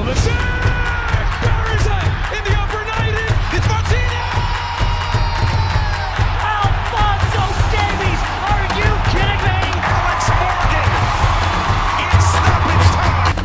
Pulisic! Where is it? In the upper 90! It's Martinez! Alphonso Davies! Are you kidding me? Alex Morgan! It's stoppage time!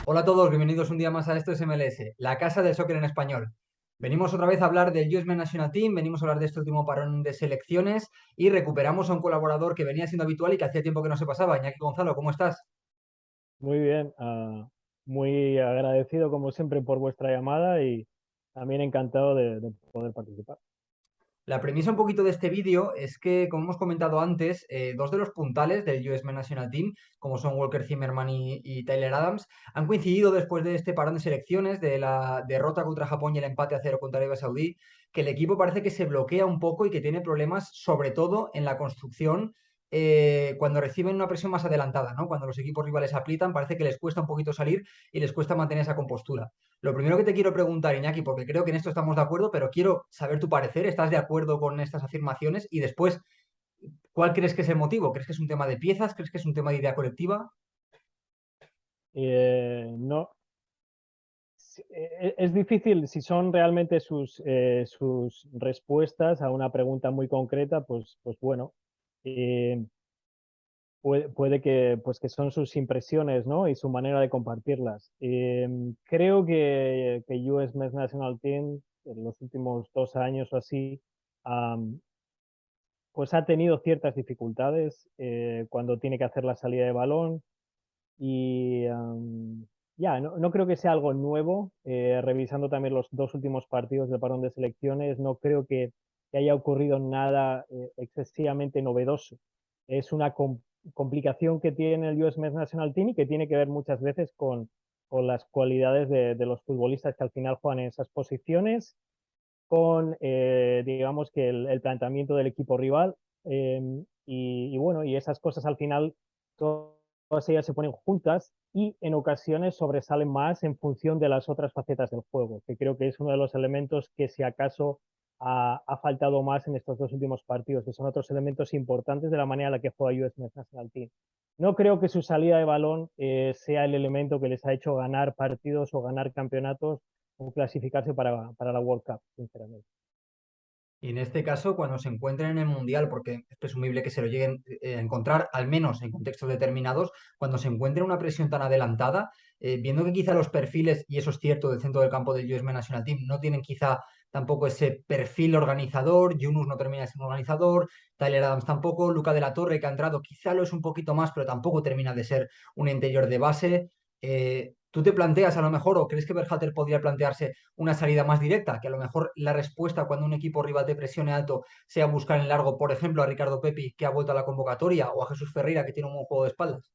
Hola a todos, bienvenidos un día más a Esto es MLS, la casa del soccer en español. Venimos otra vez a hablar del US Men's National Team, venimos a hablar de este último parón de selecciones y recuperamos a un colaborador que venía siendo habitual y que hacía tiempo que no se pasaba. Iñaki Gonzalo, ¿cómo estás? Muy bien, muy agradecido como siempre por vuestra llamada y también encantado de poder participar. La premisa un poquito de este vídeo es que, como hemos comentado antes, dos de los puntales del US Men's National Team, como son Walker Zimmerman y Tyler Adams, han coincidido después de este parón de selecciones, de la derrota contra Japón y el empate a 0 contra Arabia Saudí, que el equipo parece que se bloquea un poco y que tiene problemas, sobre todo en la construcción, cuando reciben una presión más adelantada, ¿no? Cuando los equipos rivales aprietan, parece que les cuesta un poquito salir y les cuesta mantener esa compostura. Lo primero que te quiero preguntar, Iñaki, porque creo que en esto estamos de acuerdo, pero quiero saber tu parecer. ¿Estás de acuerdo con estas afirmaciones? Y después, ¿cuál crees que es el motivo? ¿Crees que es un tema de piezas? ¿Crees que es un tema de idea colectiva? No, es difícil si son realmente sus respuestas a una pregunta muy concreta, pues bueno, eh, puede que, pues que son sus impresiones, ¿no? Y su manera de compartirlas. Creo que US Men's National Team en los últimos 2 años o así, pues ha tenido ciertas dificultades cuando tiene que hacer la salida de balón y no creo que sea algo nuevo. Revisando también los 2 últimos partidos del parón de selecciones, no creo que haya ocurrido nada excesivamente novedoso. Es una complicación que tiene el US Men's National Team y que tiene que ver muchas veces con las cualidades de los futbolistas que al final juegan en esas posiciones, con, digamos, que el planteamiento del equipo rival. Y bueno, y esas cosas al final, todas ellas se ponen juntas y en ocasiones sobresalen más en función de las otras facetas del juego, que creo que es uno de los elementos que si acaso ha faltado más en estos 2 últimos partidos, que son otros elementos importantes de la manera en la que juega US National Team. No creo que su salida de balón sea el elemento que les ha hecho ganar partidos o ganar campeonatos o clasificarse para la World Cup, sinceramente. Y en este caso, cuando se encuentren en el Mundial, porque es presumible que se lo lleguen a encontrar, al menos en contextos determinados, cuando se encuentren una presión tan adelantada, viendo que quizá los perfiles, y eso es cierto, del centro del campo del US Men's National Team, no tienen quizá tampoco ese perfil organizador, Yunus no termina de ser un organizador, Tyler Adams tampoco, Luca de la Torre, que ha entrado, quizá lo es un poquito más, pero tampoco termina de ser un interior de base. ¿Tú te planteas a lo mejor, o crees que Berhalter podría plantearse una salida más directa? Que a lo mejor la respuesta cuando un equipo rival te presione alto sea buscar en largo, por ejemplo, a Ricardo Pepi, que ha vuelto a la convocatoria, o a Jesús Ferreira, que tiene un buen juego de espaldas.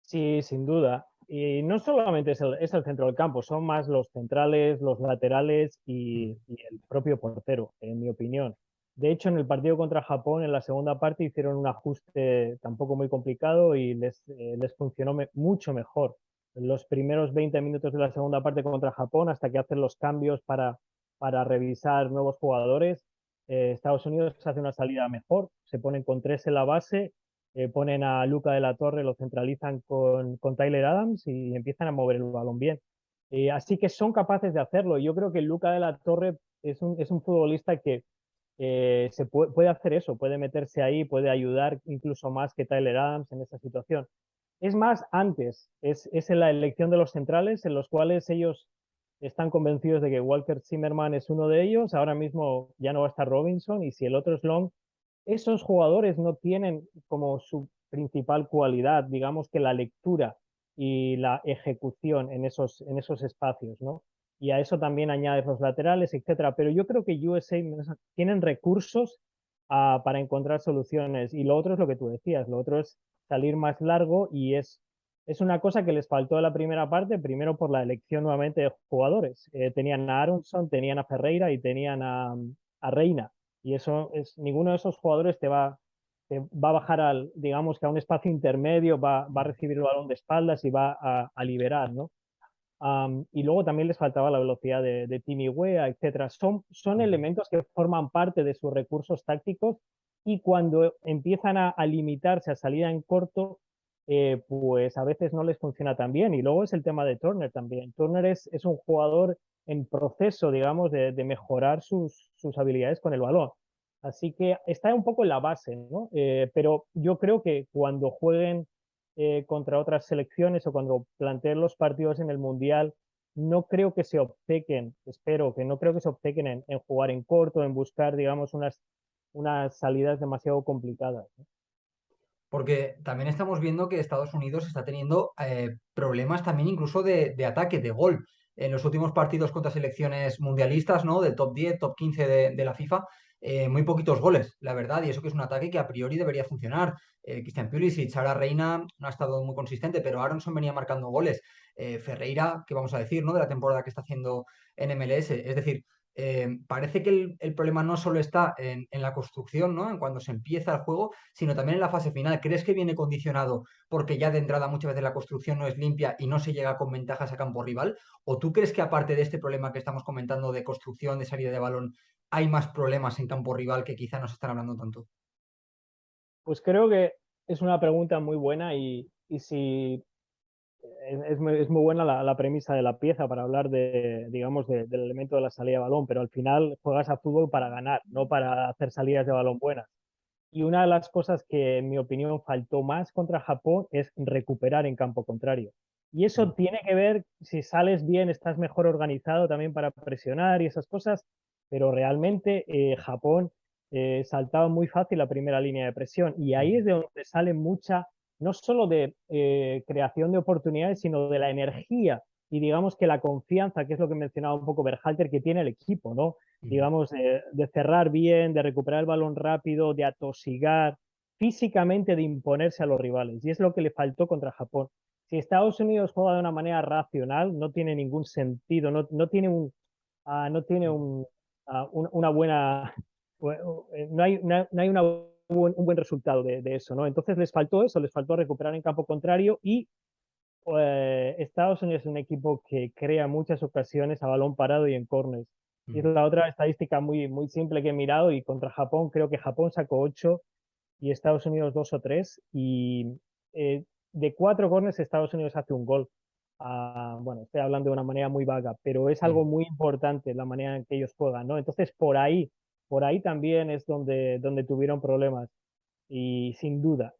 Sí, sin duda. Y no solamente es el centro del campo, son más los centrales, los laterales y el propio portero, en mi opinión. De hecho, en el partido contra Japón, en la segunda parte, hicieron un ajuste tampoco muy complicado y les funcionó mucho mejor. En los primeros 20 minutos de la segunda parte contra Japón, hasta que hacen los cambios para revisar nuevos jugadores, Estados Unidos hace una salida mejor, se ponen con 3 en la base, ponen a Luca de la Torre, lo centralizan con Tyler Adams y empiezan a mover el balón bien. Así que son capaces de hacerlo. Yo creo que Luca de la Torre es un futbolista que puede hacer eso, puede meterse ahí, puede ayudar incluso más que Tyler Adams en esa situación. Es más, antes, es en la elección de los centrales en los cuales ellos están convencidos de que Walker Zimmerman es uno de ellos, ahora mismo ya no va a estar Robinson y si el otro es Long, esos jugadores no tienen como su principal cualidad, digamos que la lectura y la ejecución en esos espacios, ¿no? Y a eso también añades los laterales, etcétera. Pero yo creo que USA tienen recursos para encontrar soluciones. Y lo otro es lo que tú decías, lo otro es salir más largo y es una cosa que les faltó en la primera parte, primero por la elección nuevamente de jugadores. Tenían a Aronson, tenían a Ferreira y tenían a Reina. Y ninguno de esos jugadores te va a bajar digamos que a un espacio intermedio, va a recibir el balón de espaldas y va a liberar, ¿no? Y luego también les faltaba la velocidad de Timmy Weah, etcétera. Son elementos que forman parte de sus recursos tácticos y cuando empiezan a limitarse a salida en corto, pues a veces no les funciona tan bien. Y luego es el tema de Turner también. Turner es un jugador en proceso, digamos, de mejorar sus habilidades con el balón. Así que está un poco en la base, ¿no? Pero yo creo que cuando jueguen contra otras selecciones o cuando planteen los partidos en el Mundial, no creo que se obcequen, espero que no creo que se obcequen en jugar en corto, en buscar, digamos, unas salidas demasiado complicadas, ¿no? Porque también estamos viendo que Estados Unidos está teniendo problemas también incluso de ataque, de gol. En los últimos partidos contra selecciones mundialistas, ¿no? Del top 10, top 15 de la FIFA, muy poquitos goles, la verdad, y eso que es un ataque que a priori debería funcionar. Christian Pulisic, Sara Reina no ha estado muy consistente, pero Aronson venía marcando goles. Ferreira, ¿qué vamos a decir, ¿no? De la temporada que está haciendo en MLS. Es decir, parece que el problema no solo está en la construcción, ¿no? En cuando se empieza el juego, sino también en la fase final. ¿Crees que viene condicionado porque ya de entrada muchas veces la construcción no es limpia y no se llega con ventajas a campo rival? ¿O tú crees que aparte de este problema que estamos comentando de construcción, de salida de balón, hay más problemas en campo rival que quizá no se están hablando tanto? Pues creo que es una pregunta muy buena y si es muy buena la premisa de la pieza para hablar digamos, del elemento de la salida de balón, pero al final juegas a fútbol para ganar, no para hacer salidas de balón buenas. Y una de las cosas que, en mi opinión, faltó más contra Japón es recuperar en campo contrario. Y eso tiene que ver, si sales bien, estás mejor organizado también para presionar y esas cosas, pero realmente Japón saltaba muy fácil la primera línea de presión. Y ahí es de donde sale mucha, no solo de creación de oportunidades, sino de la energía y digamos que la confianza, que es lo que mencionaba un poco Berhalter, que tiene el equipo, ¿no? Digamos, de cerrar bien, de recuperar el balón rápido, de atosigar, físicamente de imponerse a los rivales. Y es lo que le faltó contra Japón. Si Estados Unidos juega de una manera racional, no tiene ningún sentido, no tiene no tiene una buena, no hay, no hay un buen resultado de eso, ¿no? Entonces les faltó eso, les faltó recuperar en campo contrario y Estados Unidos es un equipo que crea muchas ocasiones a balón parado y en corners. Y es la otra estadística muy simple que he mirado y contra Japón creo que Japón sacó 8 y Estados Unidos 2 o 3 y de 4 corners Estados Unidos hace un gol. Bueno, estoy hablando de una manera muy vaga, pero es algo muy importante la manera en que ellos juegan, ¿no? Entonces por ahí también es donde tuvieron problemas. Y sin duda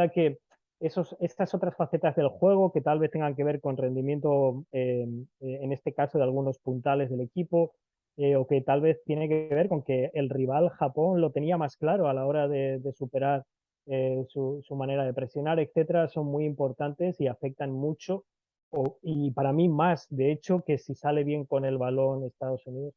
que estas otras facetas del juego que tal vez tengan que ver con rendimiento, en este caso de algunos puntales del equipo, o que tal vez tiene que ver con que el rival Japón lo tenía más claro a la hora de superar su manera de presionar, etcétera, son muy importantes y afectan mucho, y para mí más, de hecho, que si sale bien con el balón Estados Unidos.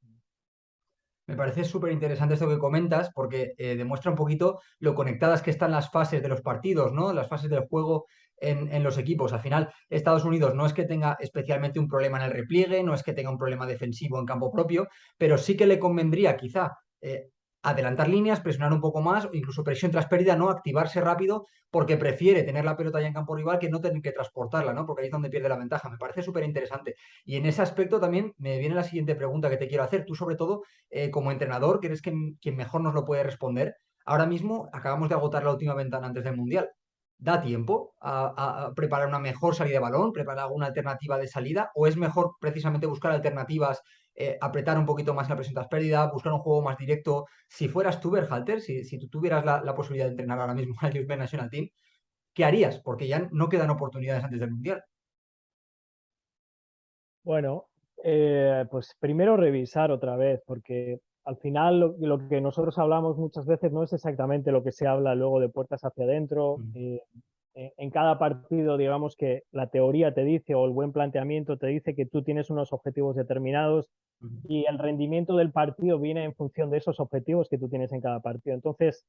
Me parece súper interesante esto que comentas porque demuestra un poquito lo conectadas que están las fases de los partidos, ¿no? Las fases del juego en los equipos. Al final, Estados Unidos no es que tenga especialmente un problema en el repliegue, no es que tenga un problema defensivo en campo propio, pero sí que le convendría quizá adelantar líneas, presionar un poco más, o incluso presión tras pérdida, no activarse rápido porque prefiere tener la pelota ya en campo rival que no tener que transportarla, ¿no? Porque ahí es donde pierde la ventaja. Me parece súper interesante. Y en ese aspecto también me viene la siguiente pregunta que te quiero hacer. Tú, sobre todo, como entrenador, que eres quien mejor nos lo puede responder. Ahora mismo acabamos de agotar la última ventana antes del Mundial. ¿Da tiempo a preparar una mejor salida de balón, preparar alguna alternativa de salida? ¿O es mejor precisamente buscar alternativas, apretar un poquito más la presión tras pérdida, buscar un juego más directo? Si fueras tú, Berhalter, si tú tuvieras la posibilidad de entrenar ahora mismo al US National Team, ¿qué harías? Porque ya no quedan oportunidades antes del Mundial. Bueno, pues primero revisar otra vez, porque al final lo que nosotros hablamos muchas veces no es exactamente lo que se habla luego de puertas hacia adentro. En cada partido, digamos que la teoría te dice o el buen planteamiento te dice que tú tienes unos objetivos determinados y el rendimiento del partido viene en función de esos objetivos que tú tienes en cada partido. Entonces,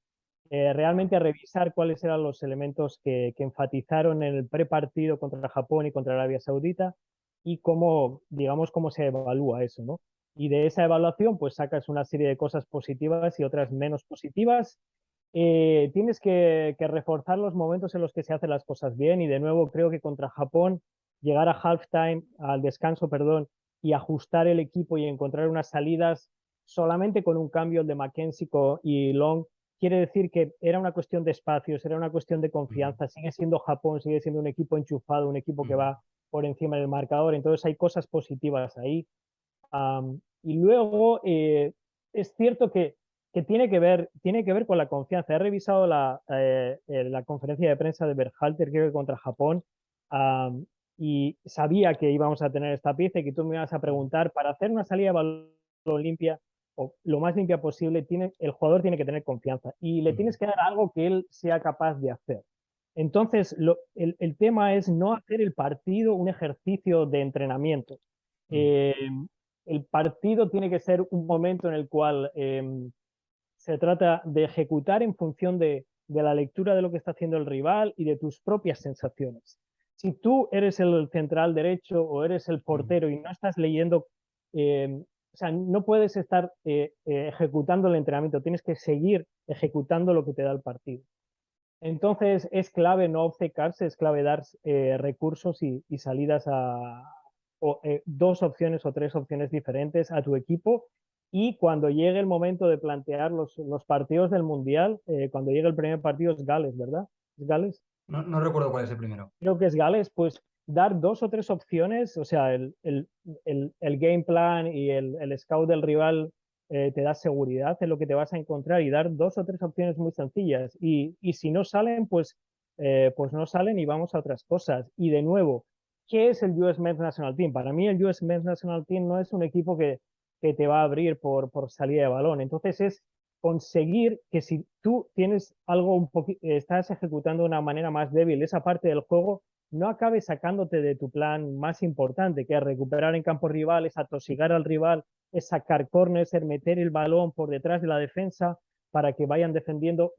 realmente revisar cuáles eran los elementos que enfatizaron en el prepartido contra Japón y contra Arabia Saudita y cómo, digamos, cómo se evalúa eso, ¿no? Y de esa evaluación, pues sacas una serie de cosas positivas y otras menos positivas. Tienes que reforzar los momentos en los que se hacen las cosas bien y de nuevo creo que contra Japón llegar a halftime, al descanso, perdón, y ajustar el equipo y encontrar unas salidas solamente con un cambio de Mackenzie y Long quiere decir que era una cuestión de espacios, era una cuestión de confianza, sigue siendo Japón, sigue siendo un equipo enchufado, un equipo que va por encima del marcador, entonces hay cosas positivas ahí. Y luego es cierto que tiene que ver con la confianza. He revisado la conferencia de prensa de Berhalter, creo que contra Japón, y sabía que íbamos a tener esta pieza y que tú me ibas a preguntar, para hacer una salida de balón limpia o lo más limpia posible, el jugador tiene que tener confianza y le tienes que dar algo que él sea capaz de hacer. Entonces, el tema es no hacer el partido un ejercicio de entrenamiento. El partido tiene que ser un momento en el cual se trata de ejecutar en función de la lectura de lo que está haciendo el rival y de tus propias sensaciones. Si tú eres el central derecho o eres el portero y no estás leyendo, o sea, no puedes estar ejecutando el entrenamiento, tienes que seguir ejecutando lo que te da el partido. Entonces es clave no obcecarse, es clave dar recursos y salidas dos opciones o tres opciones diferentes a tu equipo, y cuando llegue el momento de plantear los partidos del Mundial, cuando llegue el primer partido es Gales, ¿verdad? ¿Es Gales? No recuerdo cuál es el primero. Creo que es Gales, pues dar dos o tres opciones, o sea, el game plan y el scout del rival te da seguridad en lo que te vas a encontrar, y dar dos o tres opciones muy sencillas. Y si no salen, pues no salen y vamos a otras cosas. Y de nuevo, ¿qué es el US Men's National Team? Para mí el US Men's National Team no es un equipo que te va a abrir por salida de balón. Entonces es conseguir que si tú tienes algo un poquito, estás ejecutando de una manera más débil esa parte del juego, no acabes sacándote de tu plan más importante, que es recuperar en campo rival, es atosigar al rival, es sacar corners, es meter el balón por detrás de la defensa para que vayan defendiendo.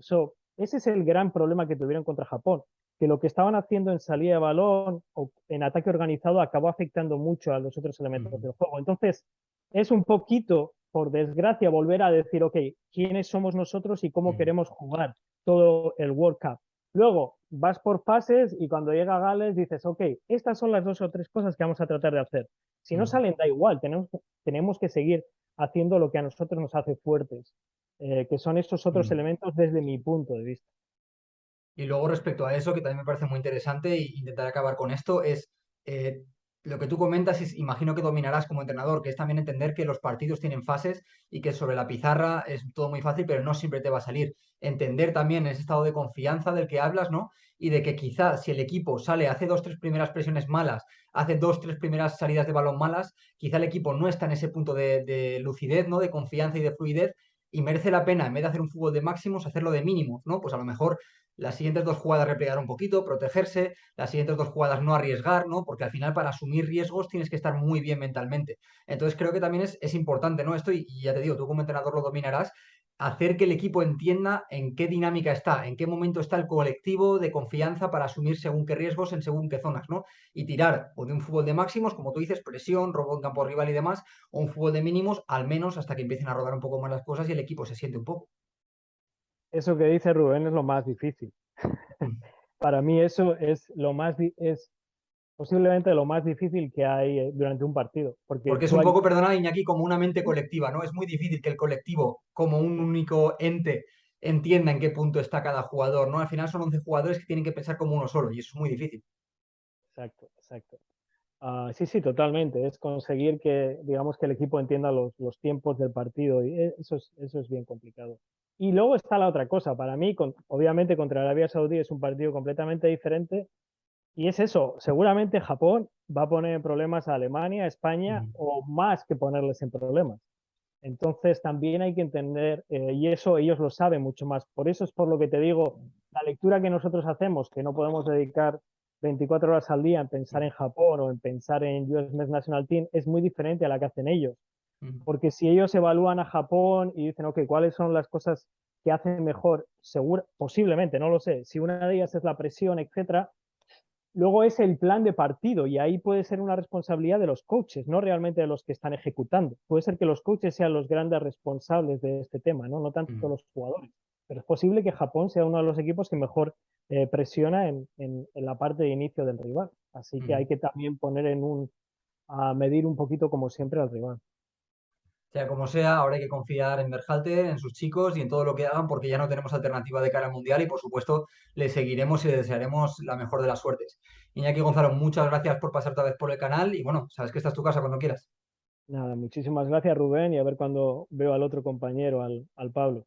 Ese es el gran problema que tuvieron contra Japón, que lo que estaban haciendo en salida de balón o en ataque organizado acabó afectando mucho a los otros elementos del juego. Entonces, es un poquito, por desgracia, volver a decir, ok, ¿quiénes somos nosotros y cómo queremos jugar todo el World Cup? Luego vas por fases y cuando llega Gales dices, ok, estas son las dos o tres cosas que vamos a tratar de hacer. Si no salen, da igual, tenemos que seguir haciendo lo que a nosotros nos hace fuertes, que son estos otros elementos desde mi punto de vista. Y luego respecto a eso, que también me parece muy interesante, e intentar acabar con esto, es lo que tú comentas, imagino que dominarás como entrenador, que es también entender que los partidos tienen fases y que sobre la pizarra es todo muy fácil, pero no siempre te va a salir. Entender también ese estado de confianza del que hablas, ¿no? Y de que quizás si el equipo sale, hace dos, tres primeras presiones malas, hace dos, tres primeras salidas de balón malas, quizá el equipo no está en ese punto de lucidez, ¿no? De confianza y de fluidez, y merece la pena, en vez de hacer un fútbol de máximos, hacerlo de mínimos, ¿no? Pues a lo mejor las siguientes dos jugadas replegar un poquito, protegerse, las siguientes dos jugadas no arriesgar, ¿no? Porque al final para asumir riesgos tienes que estar muy bien mentalmente. Entonces creo que también es importante, ¿no? Esto, y ya te digo, tú como entrenador lo dominarás, hacer que el equipo entienda en qué dinámica está, en qué momento está el colectivo de confianza para asumir según qué riesgos en según qué zonas, ¿no? Y tirar o de un fútbol de máximos, como tú dices, presión, robo en campo rival y demás, o un fútbol de mínimos, al menos hasta que empiecen a rodar un poco más las cosas y el equipo se siente un poco. Eso que dice Rubén es lo más difícil. Para mí eso es es posiblemente lo más difícil que hay durante un partido, porque Porque es tú un hay, poco, perdona, Iñaki, como una mente colectiva, ¿no? Es muy difícil que el colectivo, como un único ente, entienda en qué punto está cada jugador, ¿no? Al final son 11 jugadores que tienen que pensar como uno solo y eso es muy difícil. exacto, exacto. Sí, sí, totalmente. Es conseguir que, digamos, que el equipo entienda los tiempos del partido, y eso es bien complicado. Y luego está la otra cosa. Para mí, obviamente, contra Arabia Saudí es un partido completamente diferente. Y es eso, seguramente Japón va a poner en problemas a Alemania, a España, Ujú. o más que ponerles en problemas. Entonces también hay que entender, y eso ellos lo saben mucho más. Por eso es por lo que te digo, la lectura que nosotros hacemos, que no podemos dedicar 24 horas al día en pensar en Japón o en pensar en US Men's National Team, es muy diferente a la que hacen ellos. Ujú. Porque si ellos evalúan a Japón y dicen, ok, ¿cuáles son las cosas que hacen mejor? Seguro, posiblemente, no lo sé. Si una de ellas es la presión, etcétera, luego es el plan de partido, y ahí puede ser una responsabilidad de los coaches, no realmente de los que están ejecutando. Puede ser que los coaches sean los grandes responsables de este tema, no tanto Ujú. los jugadores. Pero es posible que Japón sea uno de los equipos que mejor presiona en la parte de inicio del rival. Así que Ujú. hay que también poner a medir un poquito como siempre al rival. Sea como sea, ahora hay que confiar en Berhalter, en sus chicos y en todo lo que hagan porque ya no tenemos alternativa de cara al Mundial y por supuesto le seguiremos y le desearemos la mejor de las suertes. Iñaki Gonzalo, muchas gracias por pasar otra vez por el canal y bueno, sabes que esta es tu casa cuando quieras. Nada, muchísimas gracias, Rubén, y a ver cuando veo al otro compañero, al Pablo.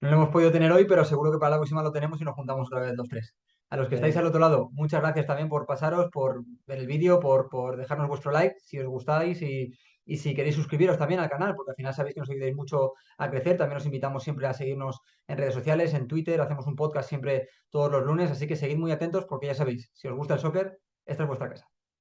No lo hemos podido tener hoy, pero seguro que para la próxima lo tenemos y nos juntamos otra vez los tres. A los que estáis Venga, al otro lado, muchas gracias también por pasaros, por ver el vídeo, por dejarnos vuestro like si os gustáis y si queréis suscribiros también al canal, porque al final sabéis que nos ayudáis mucho a crecer. También os invitamos siempre a seguirnos en redes sociales, en Twitter, hacemos un podcast siempre todos los lunes, así que seguid muy atentos porque ya sabéis, si os gusta el soccer, esta es vuestra casa.